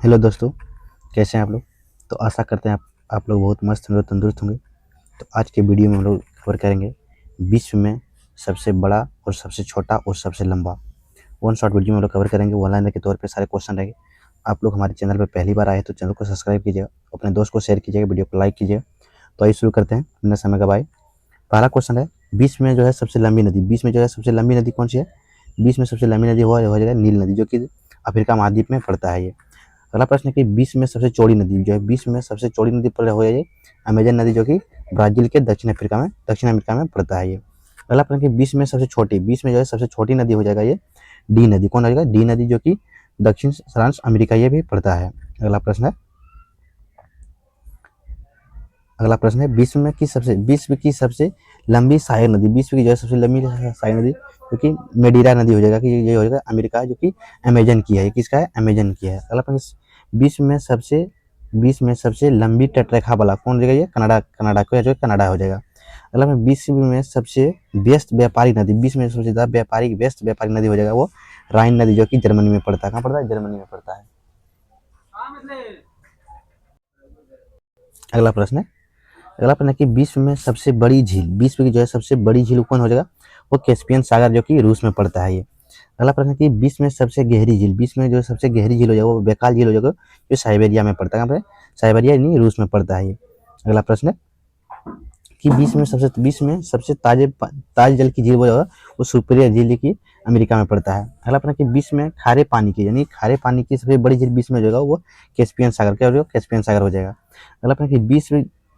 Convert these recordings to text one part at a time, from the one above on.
Hello दोस्तों, कैसे हैं आप लोग। तो आशा करते हैं आप लोग बहुत मस्त होंगे, तंदुरुस्त होंगे। तो आज के वीडियो में हम लोग कवर करेंगे विश्व में सबसे बड़ा और सबसे छोटा और सबसे लंबा। वन शॉट वीडियो में हम लोग कवर करेंगे। वन लाइनर के तौर पे सारे क्वेश्चन रहेंगे। आप लोग हमारे चैनल पर पहली बार आए तो चैनल को सब्सक्राइब कीजिएगा, अपने दोस्त को शेयर कीजिएगा, वीडियो को लाइक कीजिएगा। तो आइए शुरू करते हैं बिना समय गवाए। पहला क्वेश्चन है, विश्व में जो है सबसे लंबी नदी, विश्व में जो है सबसे लंबी नदी कौन सी है। विश्व में सबसे लंबी नदी हो जाएगा नील नदी, जो कि अफ्रीका महाद्वीप में पड़ता है ये। अगला प्रश्न है कि विश्व में सबसे चौड़ी नदी जो है, विश्व में सबसे चौड़ी नदी पर हो जाए अमेजन नदी, जो कि ब्राजील के दक्षिण अमेरिका में पड़ता है ये। अगला प्रश्न है कि विश्व में सबसे छोटी, विश्व में जो है सबसे छोटी नदी हो जाएगा ये डी नदी। कौन हो जाएगा, डी नदी, जो कि दक्षिण सारांश अमेरिका ये भी पड़ता है। अगला प्रश्न है विश्व की सबसे लंबी सहायक नदी, विश्व की जो है सबसे लंबी सहायक नदी, जो कि मेडीरा नदी हो जाएगा, कि ये हो जाएगा अमेरिका, जो कि अमेजन की है। ये किसका है, अमेजन की है। अगला प्रश्न, विश्व में सबसे लंबी तटरेखा वाला कौन हो जाएगा, ये कनाडा को, जो कनाडा हो जाएगा। अगला प्रश्न, विश्व में सबसे व्यस्त व्यापारिक नदी, विश्व में सबसे ज्यादा व्यस्त व्यापारिक नदी हो जाएगा वो राइन नदी, जो कि जर्मनी में पड़ता है। कहाँ पड़ता है, जर्मनी में पड़ता है। अगला प्रश्न है, कि विश्व में सबसे बड़ी झील, विश्व की जो है सबसे बड़ी झील कौन हो जाएगा, वो कैस्पियन सागर, जो कि रूस में पड़ता है ये। अगला प्रश्न है कि विश्व में सबसे गहरी झील, विश्व में जो सबसे गहरी झील हो जाएगा वो बैकाल झील हो जाएगा, जो साइबेरिया में पड़ता है। कहाँ पे, साइबेरिया यानी रूस में पड़ता है ये। अगला प्रश्न है कि विश्व में सबसे ताजे जल की झील वो होगा, वो सुपीरियर झील की अमेरिका में पड़ता है। अगला प्रश्न कि विश्व में खारे पानी की, यानी खारे पानी की सबसे बड़ी झील विश्व में जो होगा वो कैस्पियन सागर, क्या हो जाएगा, कैस्पियन सागर हो जाएगा। अगला प्रश्न कि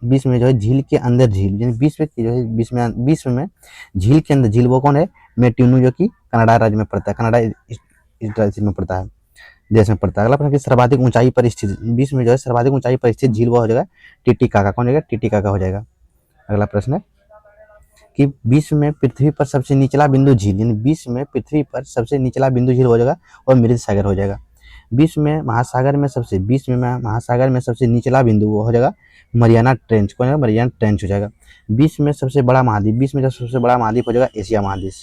विश्व में जो है झील के अंदर झील, यानी विश्व की जो है विश्व में झील के अंदर झील वो कौन है, मेट्यूनू, जो कि कनाडा राज्य में पड़ता है, कनाडा इस राज्य में पड़ता है, देश में पड़ता है। अगला प्रश्न कि सर्वाधिक ऊंचाई पर स्थित, विश्व में जो है सर्वाधिक ऊंचाई पर स्थित झील वो हो जाएगा टिटिकाका, कौन हो जाएगा, टिटिकाका हो जाएगा। अगला प्रश्न है कि विश्व में पृथ्वी पर सबसे निचला बिंदु झील, यानी विश्व में पृथ्वी पर सबसे निचला बिंदु झील हो जाएगा और मृत सागर हो जाएगा। विश्व में महासागर में सबसे निचला बिंदु वो हो जाएगा मरियाना ट्रेंच, कौन है, मरियाना ट्रेंच हो जाएगा। विश्व में सबसे बड़ा महाद्वीप, विश्व में सबसे बड़ा महाद्वीप हो जाएगा एशिया महाद्वीप।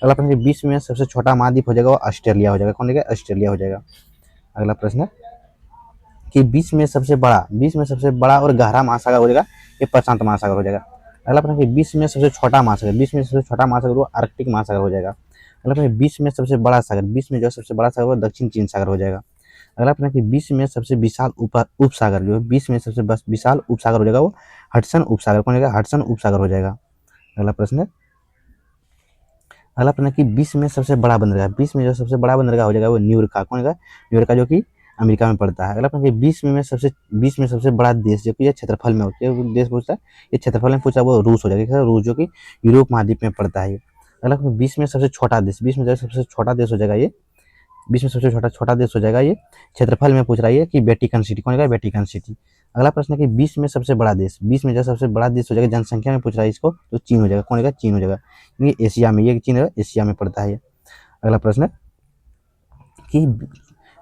अगला प्रश्न, विश्व में सबसे छोटा महाद्वीप हो जाएगा वो ऑस्ट्रेलिया हो जाएगा, कौन हो जाएगा, ऑस्ट्रेलिया हो जाएगा। अगला प्रश्न है कि विश्व में सबसे बड़ा और गहरा महासागर हो जाएगा ये प्रशांत महासागर हो जाएगा। अगला प्रश्न, विश्व में सबसे छोटा महासागर, विश्व में सबसे छोटा महासागर वो आर्कटिक महासागर हो जाएगा। अगला प्रश्न, विश्व में सबसे बड़ा सागर, विश्व में जो सबसे बड़ा सागर वो दक्षिण चीन सागर हो जाएगा। अगला प्रश्न कि विश्व में सबसे विशाल उपसागर, जो विश्व में सबसे विशाल उपसागर हो जाएगा वो हडसन उपसागर, कौन हो जाएगा, हडसन उपसागर हो जाएगा। अगला प्रश्न कि विश्व में सबसे बड़ा बंदरगाह, विश्व में जो सबसे बड़ा बंदरगाह हो जाएगा वो न्यूयॉर्क, कौन होगा, न्यूयॉर्क, जो कि अमेरिका में पड़ता है। अगला प्रश्न, विश्व में सबसे बड़ा देश, जो कि ये क्षेत्रफल में होता है, देश पूछता है, ये क्षेत्रफल में पूछा वो रूस हो जाएगा, रूस, जो कि यूरोप महाद्वीप में पड़ता है। अगला प्रश्न, विश्व में सबसे छोटा देश, विश्व में सबसे छोटा देश हो जाएगा ये, विश्व में सबसे छोटा देश हो जाएगा ये, क्षेत्रफल में पूछ रहा है कि वेटिकन सिटी, कौन होगा, वेटिकन सिटी। अगला प्रश्न है कि विश्व में सबसे बड़ा देश, विश्व में जो सबसे बड़ा देश हो जाएगा जनसंख्या में पूछ रहा है इसको, तो चीन हो जाएगा, कौन होगा, चीन हो जाएगा, क्योंकि एशिया में, ये चीन है, एशिया में पड़ता है। अगला प्रश्न है कि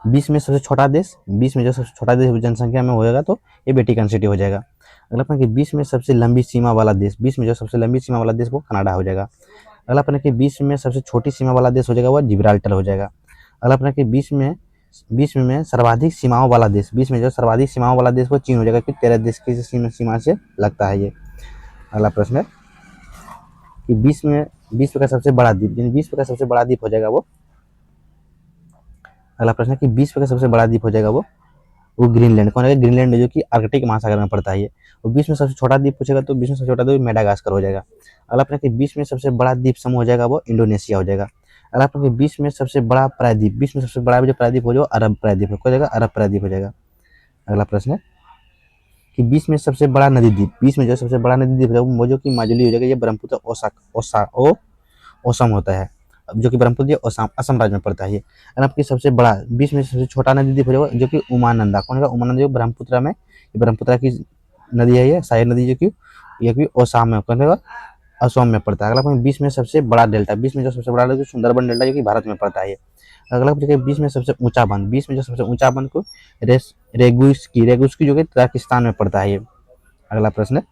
विश्व में सबसे छोटा देश, विश्व में जो सबसे छोटा देश जनसंख्या में हो जाएगा तो ये वेटिकन सिटी हो जाएगा। अगला प्रश्न कि विश्व में सबसे लंबी सीमा वाला देश, विश्व में जो सबसे लंबी सीमा वाला देश वो कनाडा हो जाएगा। अगला प्रश्न कि विश्व में सबसे छोटी सीमा वाला देश हो जाएगा वो जिब्राल्टर हो जाएगा। अगला प्रश्न कि विश्व में सर्वाधिक सीमाओं वाला देश, विश्व में जो सर्वाधिक सीमाओं वाला देश वो चीन हो जाएगा, कि 13 देश की सीमा से लगता है ये। अगला प्रश्न है कि विश्व का सबसे बड़ा द्वीप, विश्व का सबसे बड़ा द्वीप हो जाएगा वो, अगला प्रश्न है कि विश्व का सबसे बड़ा द्वीप हो जाएगा वो ग्रीनलैंड, कौन है, ग्रीनलैंड, जो कि आर्कटिक महासागर में पड़ता है ये। और विश्व में सबसे छोटा द्वीप पूछेगा तो विश्व में सबसे छोटा द्वीप मेडागास्कर हो जाएगा। अगला प्रश्न कि विश्व में सबसे बड़ा द्वीप समूह हो जाएगा वो इंडोनेशिया हो जाएगा। अगला प्रश्न कि विश्व में सबसे बड़ा प्रायद्वीप, विश्व में सबसे बड़ा जो प्रायद्वीप हो जाएगा अरब प्रायद्वीप हो जाएगा, अरब प्रायद्वीप हो जाएगा। अगला प्रश्न है कि विश्व में सबसे बड़ा नदी द्वीप, विश्व में जो सबसे बड़ा नदी द्वीप है वो जो कि माजुली हो जाएगा, ये ब्रह्मपुत्र ओसम होता है, जो कि ब्रह्मपुत्र असम राज्य में पड़ता है ये। आपकी सबसे बड़ा विश्व में सबसे छोटा नदी द्वीप हो जाएगा जो कि उमानंदा, कौन होगा, उमानंदा, जो ब्रह्मपुत्र में, ब्रह्मपुत्र की नदी है ये, सहायक नदी, जो कि ये भी ओसाम में, कौन होगा, असम में पड़ता है। अगला पॉइंट, विश्व में सबसे बड़ा डेल्टा, विश्व में जो सबसे बड़ा डेल्टा सुंदरबन डेल्टा, जो कि भारत में पड़ता है ये। अगला पूछेगा विश्व में सबसे ऊंचा बंद, विश्व में जो सबसे ऊंचा बंद को रेगुस्की, जो कि ताजिकिस्तान में पड़ता है ये। अगला प्रश्न है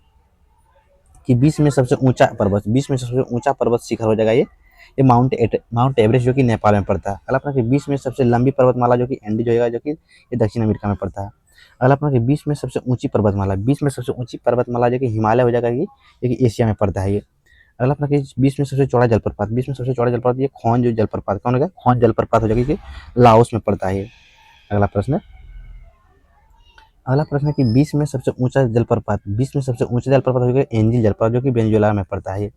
कि विश्व में सबसे ऊंचा पर्वत, विश्व में सबसे ऊंचा पर्वत शिखर हो जाएगा ये ये माउंट एवरेस्ट जो कि नेपाल में पड़ता है। अगला प्रश्न कि विश्व में सबसे लंबी पर्वतमाला जो कि एंडी जो है जो कि ये दक्षिण अमेरिका में पड़ता है। अगला प्रश्न कि विश्व में सबसे ऊंची पर्वतमाला, विश्व में सबसे ऊंची पर्वतमाला जो कि हिमालय हो जाएगा, ये कि एशिया में पड़ता है ये। अगला प्रश्न कि विश्व में सबसे चौड़ा जलप्रपात, विश्व में सबसे चौड़ा जलप्रपात ये खोन जो जलप्रपात कौन होगा, खोन जलप्रपात हो जाएगा, ये लाओस में पड़ता है ये। अगला प्रश्न है कि विश्व में सबसे ऊंचा जलप्रपात, विश्व में सबसे ऊंचा जलप्रपात हो गया एंजिल जलप्रपात जो कि वेनेजुएला में पड़ता है ये।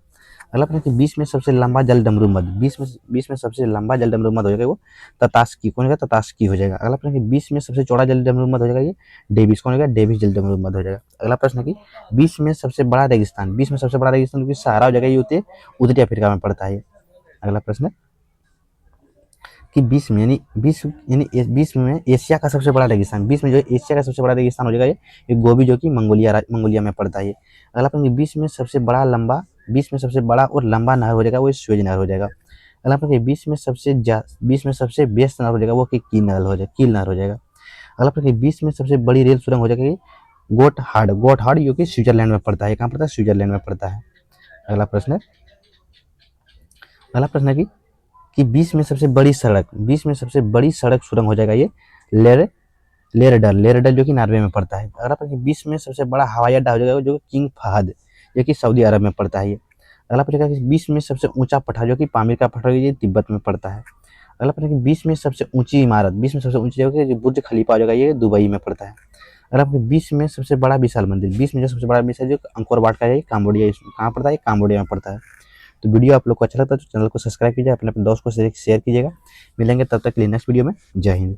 अगला प्रश्न कि विश्व में सबसे लंबा जल डमरू मध, विश्व में सबसे लंबा जल डमरू मध हो जाएगा वो ततास्की कौन होगा, ततास्की हो जाएगा। अगला प्रश्न कि विश्व में सबसे चौड़ा जल डमरू मध हो जाएगा ये डेविस कौन होगा, डेविस जल डमरू मध हो जाएगा। अगला प्रश्न है कि विश्व में सबसे बड़ा रेगिस्तान, विश्व में सबसे बड़ा रेगिस्तान जो कि सहारा हो जाएगा, ये उत्तरी अफ्रीका में पड़ता है। अगला प्रश्न कि विश्व में एशिया का सबसे बड़ा रेगिस्तान, विश्व में जो एशिया का सबसे बड़ा रेगिस्तान हो जाएगा ये गोबी जो कि मंगोलिया में पड़ता है। अगला प्रश्न विश्व में सबसे बड़ा और लंबा नहर हो जाएगा वो स्वेज नहर हो जाएगा। अगला प्रश्न विश्व में सबसे व्यस्त नहर हो जाएगा वो कील नहर हो जाएगा। अगला प्रश्न विश्व में सबसे बड़ी रेल सुरंग हो जाएगी गोटहार्ड जो कि स्विट्जरलैंड में पड़ता है। कहाँ पड़ता है, स्विट्जरलैंड में पड़ता है। अगला प्रश्न है कि विश्व में सबसे बड़ी सड़क सुरंग हो जाएगा ये लेरडल जो कि नॉर्वे में पड़ता है। अगला प्रश्न विश्व में सबसे बड़ा हवाई अड्डा हो जाएगा जो किंग फहद जो कि सऊदी अरब में पड़ता है ये। अगला प्रश्न है कि विश्व में सबसे ऊंचा पठार जो कि पामीर का पठार ये तिब्बत में पड़ता है। अगला प्रश्न है कि विश्व में सबसे ऊंची इमारत, विश्व में सबसे ऊंची जगह जो बुर्ज खलीफा हो जाएगा ये दुबई में पड़ता है। अगला प्रश्न विश्व में सबसे बड़ा विशाल मंदिर, विश्व में जो सबसे बड़ा विशाल जो अंकोर वाट का है काम्बोडिया कहाँ पड़ता है, काम्बोडिया में पड़ता है। तो वीडियो आप लोग को अच्छा लगता है तो चैनल को सब्सक्राइब कीजिए, अपने दोस्त को शेयर कीजिएगा। मिलेंगे तब तक के लिए नेक्स्ट वीडियो में। जय हिंद।